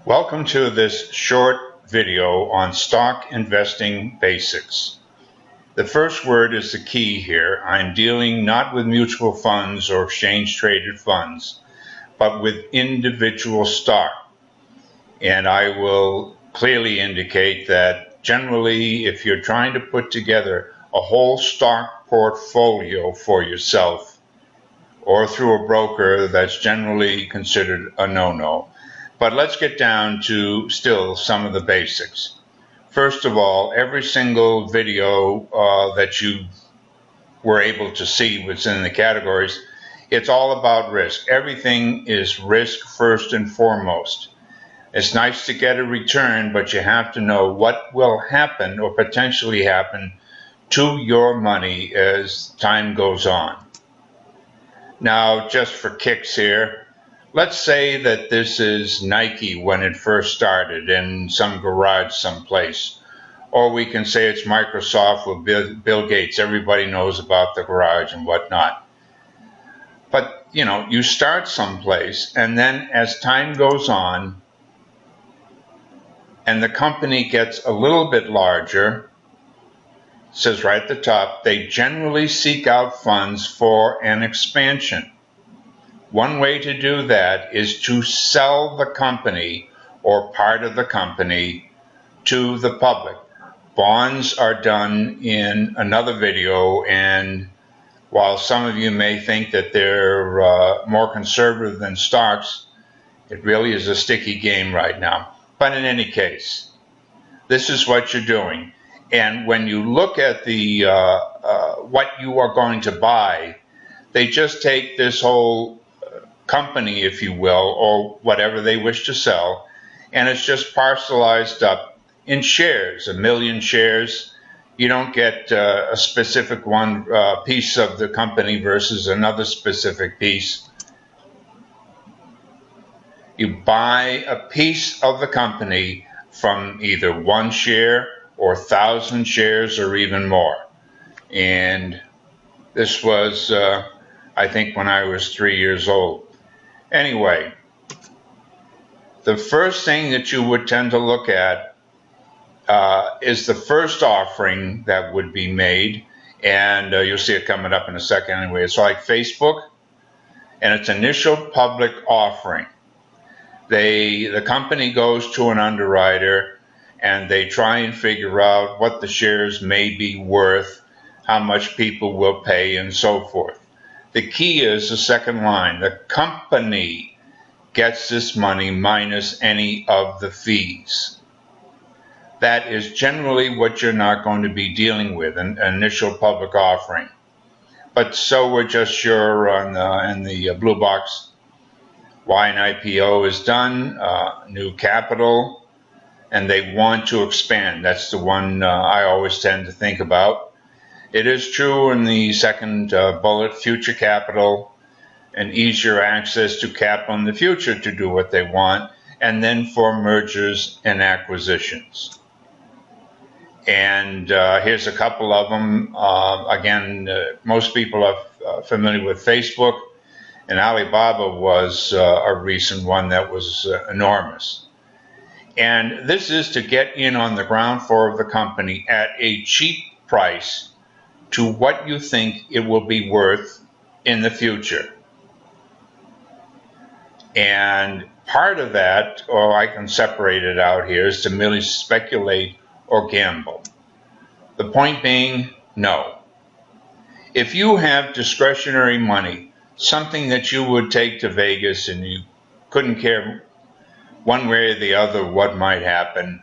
Welcome to this short video on stock investing basics. The first word is the key here. I'm dealing not with mutual funds or exchange traded funds, but with individual stock. And I will clearly indicate that generally, if you're trying to put together a whole stock portfolio for yourself or through a broker, that's generally considered a no-no. But let's get down to still some of the basics. First of all, every single video that you were able to see within the categories, it's all about risk. Everything is risk first and foremost. It's nice to get a return, but you have to know what will happen or potentially happen to your money as time goes on. Now, just for kicks here, let's say that this is Nike when it first started in some garage someplace. Or we can say it's Microsoft with Bill Gates. Everybody knows about the garage and whatnot. But, you start someplace, and then as time goes on and the company gets a little bit larger, it says right at the top, they generally seek out funds for an expansion. One way to do that is to sell the company or part of the company to the public. Bonds are done in another video, and while some of you may think that they're more conservative than stocks, it really is a sticky game right now. But in any case, this is what you're doing. And when you look at the what you are going to buy, they just take this whole company, if you will, or whatever they wish to sell, and it's just parcelized up in shares, 1 million shares. You don't get a specific piece of the company versus another specific piece. You buy a piece of the company from either 1 share or 1,000 shares or even more. And this was, I think, when I was 3 years old. Anyway, the first thing that you would tend to look at is the first offering that would be made, and you'll see it coming up in a second anyway. It's like Facebook, and it's initial public offering. The company goes to an underwriter, and they try and figure out what the shares may be worth, how much people will pay, and so forth. The key is the second line. The company gets this money minus any of the fees. That is generally what you're not going to be dealing with, an initial public offering. But so we're just sure in the blue box why an IPO is done, new capital, and they want to expand. That's the one I always tend to think about. It is true in the second bullet, future capital, and easier access to capital in the future to do what they want, and then for mergers and acquisitions. And here's a couple of them. Again, most people are familiar with Facebook, and Alibaba was a recent one that was enormous. And this is to get in on the ground floor of the company at a cheap price to what you think it will be worth in the future. And part of that, or I can separate it out here, is to merely speculate or gamble. The point being, no. If you have discretionary money, something that you would take to Vegas and you couldn't care one way or the other what might happen,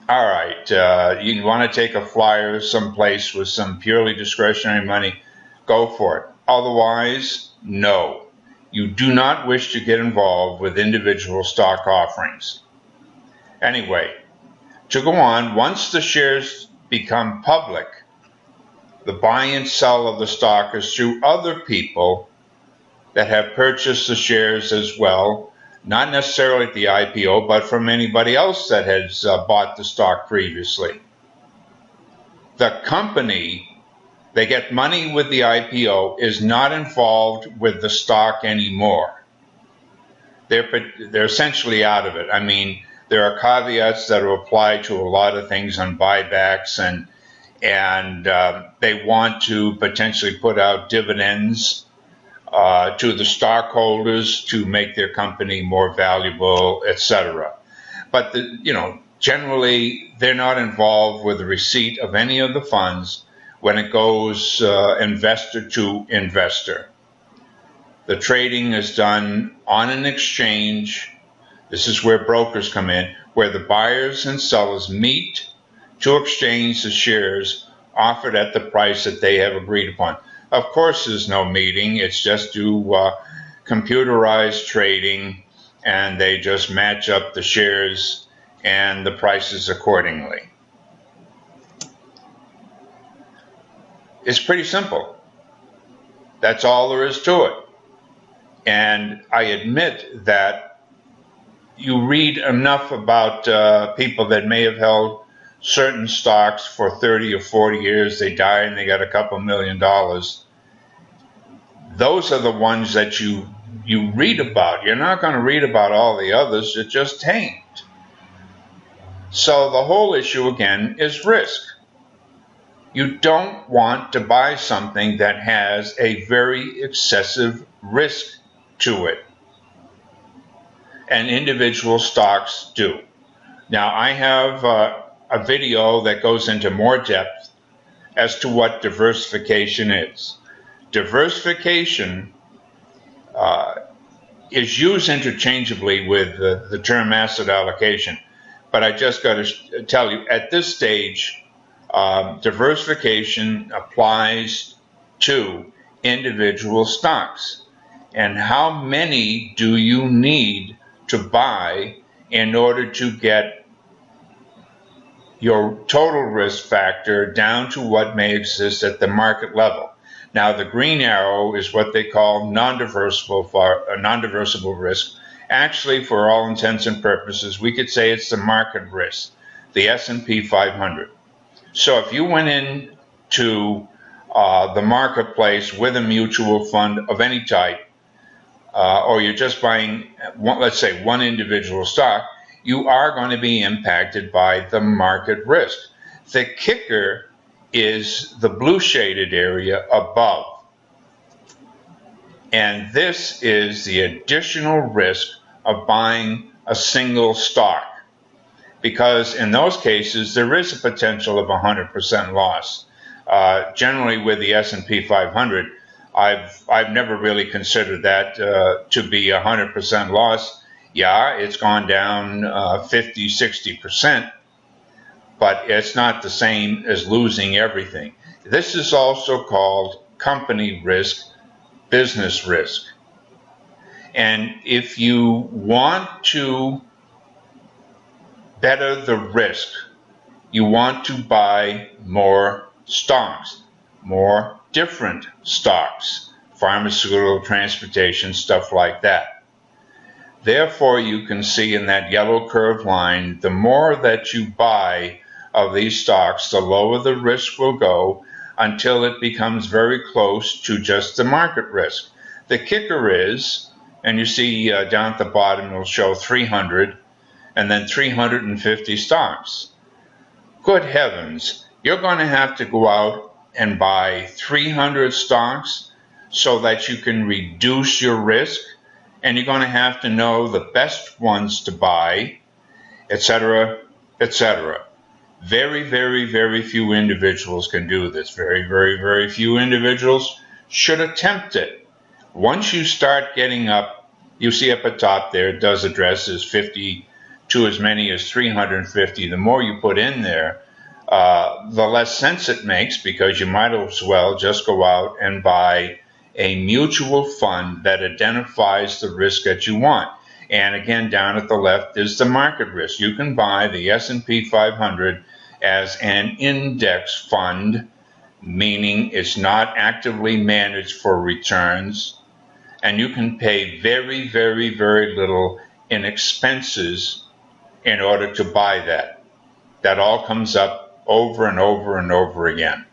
all right, you want to take a flyer someplace with some purely discretionary money, go for it. Otherwise, no. You do not wish to get involved with individual stock offerings. Anyway, to go on, once the shares become public, the buy and sell of the stock is through other people that have purchased the shares as well, not necessarily at the IPO, but from anybody else that has bought the stock previously. The company, they get money with the IPO, is not involved with the stock anymore. they're essentially out of it. I mean, there are caveats that are applied to a lot of things on buybacks, and they want to potentially put out dividends to the stockholders to make their company more valuable, etc. But generally, they're not involved with the receipt of any of the funds when it goes investor to investor. The trading is done on an exchange. This is where brokers come in, where the buyers and sellers meet to exchange the shares offered at the price that they have agreed upon. Of course, there's no meeting. It's just computerized trading, and they just match up the shares and the prices accordingly. It's pretty simple. That's all there is to it. And I admit that you read enough about people that may have held certain stocks for 30 or 40 years, they die and they got a couple $1 million. Those are the ones that you read about. You're not going to read about all the others that just tanked. So the whole issue again is risk. You don't want to buy something that has a very excessive risk to it. And individual stocks do. Now, I have a video that goes into more depth as to what diversification is. Diversification is used interchangeably with the term asset allocation. But I just got to tell you, at this stage, diversification applies to individual stocks. And how many do you need to buy in order to get your total risk factor down to what may exist at the market level? Now, the green arrow is what they call non-diversible risk. Actually, for all intents and purposes, we could say it's the market risk, the S&P 500. So if you went into the marketplace with a mutual fund of any type, or you're just buying, let's say, one individual stock, you are going to be impacted by the market risk. The kicker is the blue shaded area above. And this is the additional risk of buying a single stock, because in those cases there is a potential of 100% loss. Generally with the S&P 500, I've never really considered that to be 100% loss. Yeah, it's gone down 50, 60%, but it's not the same as losing everything. This is also called company risk, business risk. And if you want to better the risk, you want to buy more stocks, more different stocks, pharmaceutical, transportation, stuff like that. Therefore, you can see in that yellow curved line, the more that you buy of these stocks, the lower the risk will go until it becomes very close to just the market risk. The kicker is, and you see down at the bottom, it'll show 300 and then 350 stocks. Good heavens, you're going to have to go out and buy 300 stocks so that you can reduce your risk, and you're going to have to know the best ones to buy, etc., etc. Very, very, very few individuals can do this. Very, very, very few individuals should attempt it. Once you start getting up, you see up at top there, it does address as 50 to as many as 350. The more you put in there, the less sense it makes, because you might as well just go out and buy a mutual fund that identifies the risk that you want. And again, down at the left is the market risk. You can buy the S&P 500 as an index fund, meaning it's not actively managed for returns, and you can pay very, very, very little in expenses in order to buy that. That all comes up over and over and over again.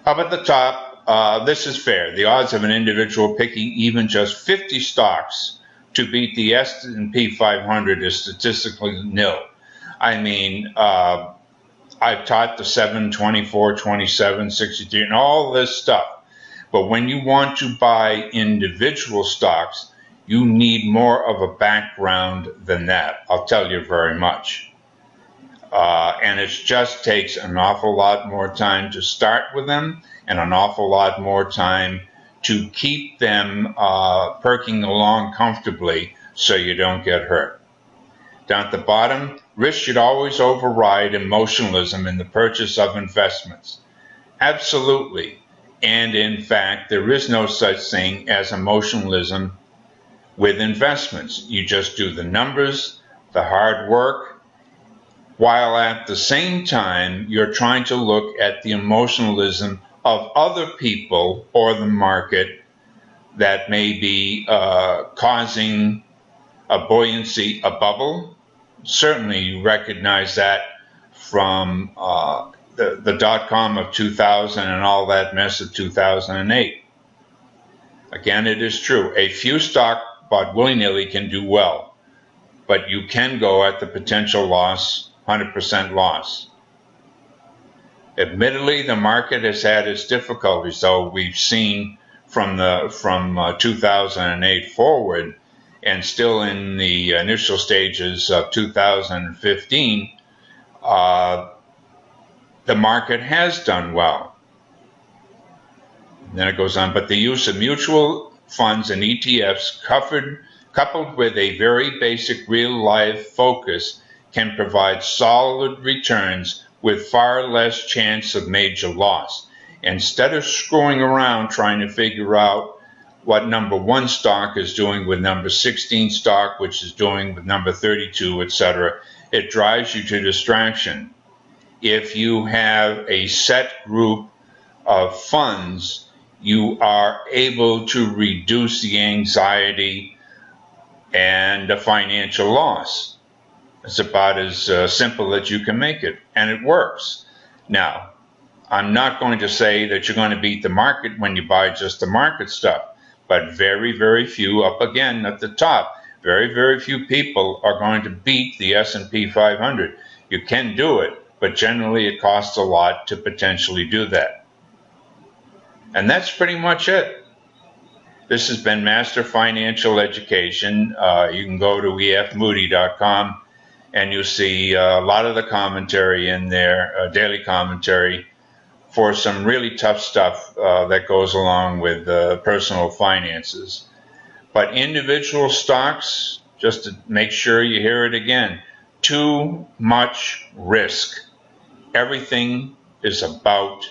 Up at the top, this is fair. The odds of an individual picking even just 50 stocks to beat the S&P 500 is statistically nil. I mean, I've taught the 7, 24, 27, 63, and all this stuff. But when you want to buy individual stocks, you need more of a background than that. I'll tell you very much. And it just takes an awful lot more time to start with them and an awful lot more time to keep them perking along comfortably so you don't get hurt. Down at the bottom, risk should always override emotionalism in the purchase of investments. Absolutely. And in fact, there is no such thing as emotionalism with investments. You just do the numbers, the hard work, while at the same time you're trying to look at the emotionalism of other people or the market that may be causing a buoyancy, a bubble. Certainly you recognize that from the dot-com of 2000 and all that mess of 2008. Again, it is true. A few stock bought willy-nilly can do well, but you can go at the potential loss, 100% loss. Admittedly, the market has had its difficulties, though we've seen from 2008 forward, and still in the initial stages of 2015, the market has done well. And then it goes on, but the use of mutual funds and ETFs coupled with a very basic real-life focus can provide solid returns with far less chance of major loss. Instead of screwing around trying to figure out what number 1 stock is doing with number 16 stock, which is doing with number 32, etc., it drives you to distraction. If you have a set group of funds, you are able to reduce the anxiety and the financial loss. It's about as simple as you can make it, and it works. Now, I'm not going to say that you're going to beat the market when you buy just the market stuff, but very, very few, up again at the top, very, very few people are going to beat the S&P 500. You can do it, but generally it costs a lot to potentially do that. And that's pretty much it. This has been Master Financial Education. You can go to efmoody.com and you'll see a lot of the commentary in there, daily commentary, for some really tough stuff that goes along with personal finances. But individual stocks, just to make sure you hear it again, too much risk. Everything is about